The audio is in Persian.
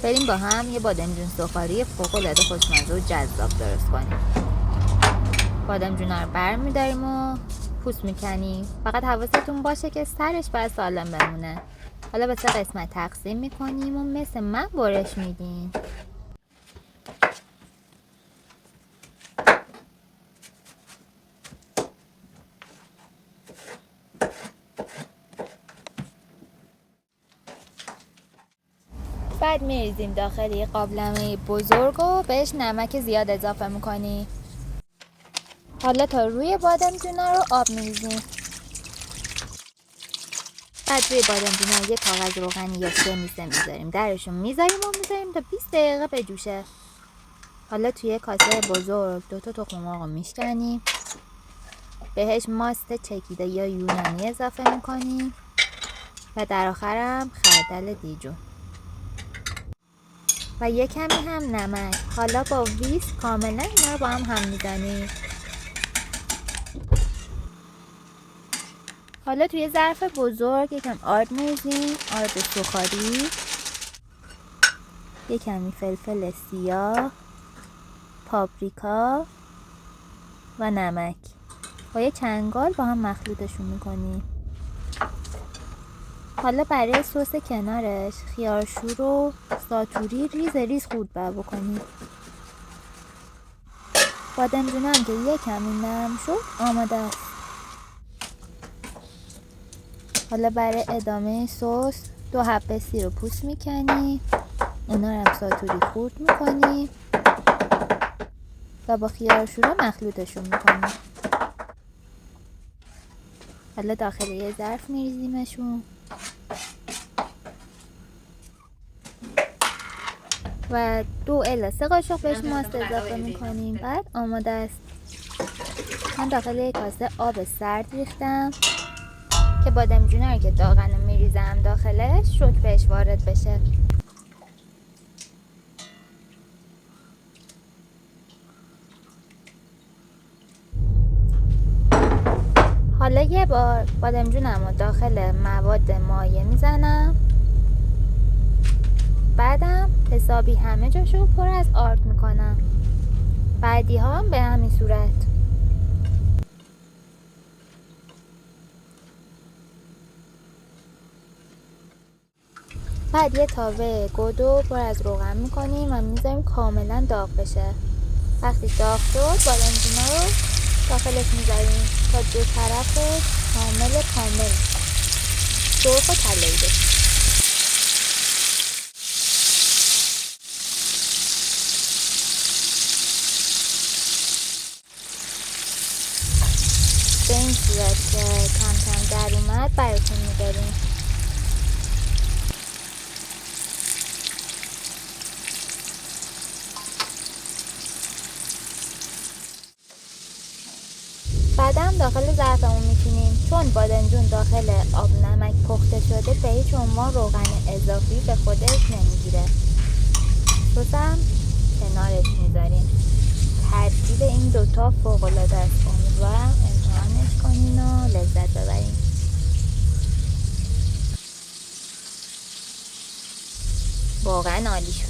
بریم با هم یه بادمجون سفالی فوق‌العاده خوشمزه و جذاب درست کنیم. بادمجونا رو برمی‌داریم و پوست میکنیم. فقط حواستون باشه که سرش باید سالم بمونه. حالا به 3 قسمت تقسیم میکنیم و مثل من برش میدیم. بعد میریزیم داخل یه قابلمه بزرگ و بهش نمک زیاد اضافه میکنیم. حالا تا روی بادمجونا رو آب میریزیم. بعد روی بادمجونا یه کاغذ روغنی یا سمیسه میذاریم. درشون میذاریم و میذاریم تا 20 دقیقه بجوشه. حالا توی کاسه بزرگ 2 تا تخم مرغ رو میشکنیم. بهش ماست چکیده یا یونانی اضافه میکنیم و در آخرم خردل دیجون و یه کمی هم نمک. حالا با ویسک کاملا اینا رو با هم میزنیم. حالا توی ظرف بزرگ یکم آرد میریزیم، آرد سوخاری، یک کمی فلفل سیاه، پاپریکا و نمک. با یه چنگال با هم مخلوطشون میکنیم. حالا برای سس کنارش خیارشور و ساتوری ریز ریز خورد بکنیم. بادمجونا هم که یه کمی نرم شد آماده است. حالا برای ادامه سس 2 حبه سیر رو پوست میکنیم، اونا رو هم ساتوری خورد میکنیم و با خیارشورا مخلوطشون میکنیم. حالا داخل یه ظرف میریزیمشون و 2 الی 3 قاشق بهش ماست اضافه میکنیم. بعد آماده است. من داخل یک کاسه آب سرد ریختم که بادمجونا رو که داغن رو میریزم داخلش شوک بهش وارد بشه. حالا یه بار بادمجونم رو داخل مواد مایع میزنم. بعدم حسابی همه جاشو پر از آرد میکنم. بعدی ها هم به همین صورت. بعد یه تاوه گودو پر از روغن میکنیم و میذاریم کاملا داغ بشه. وقتی داغ شد بادمجونا رو داخلش میذاریم تا 2 طرفش کامل سرخ و طلایی بشه. به این صورت که کم کم در اومد براتون میداریم. بعدم داخل ظرفمون میچینیم. چون بادمجون داخل آب نمک پخته شده به هیچ عنوان روغن اضافی به خودش نمیگیره. سسم کنارش میذاریم. ترکیب این دوتا فوق‌العاده است. امیدوارم امتحانش کنین و لذت ببرین. واقعا عالی شد.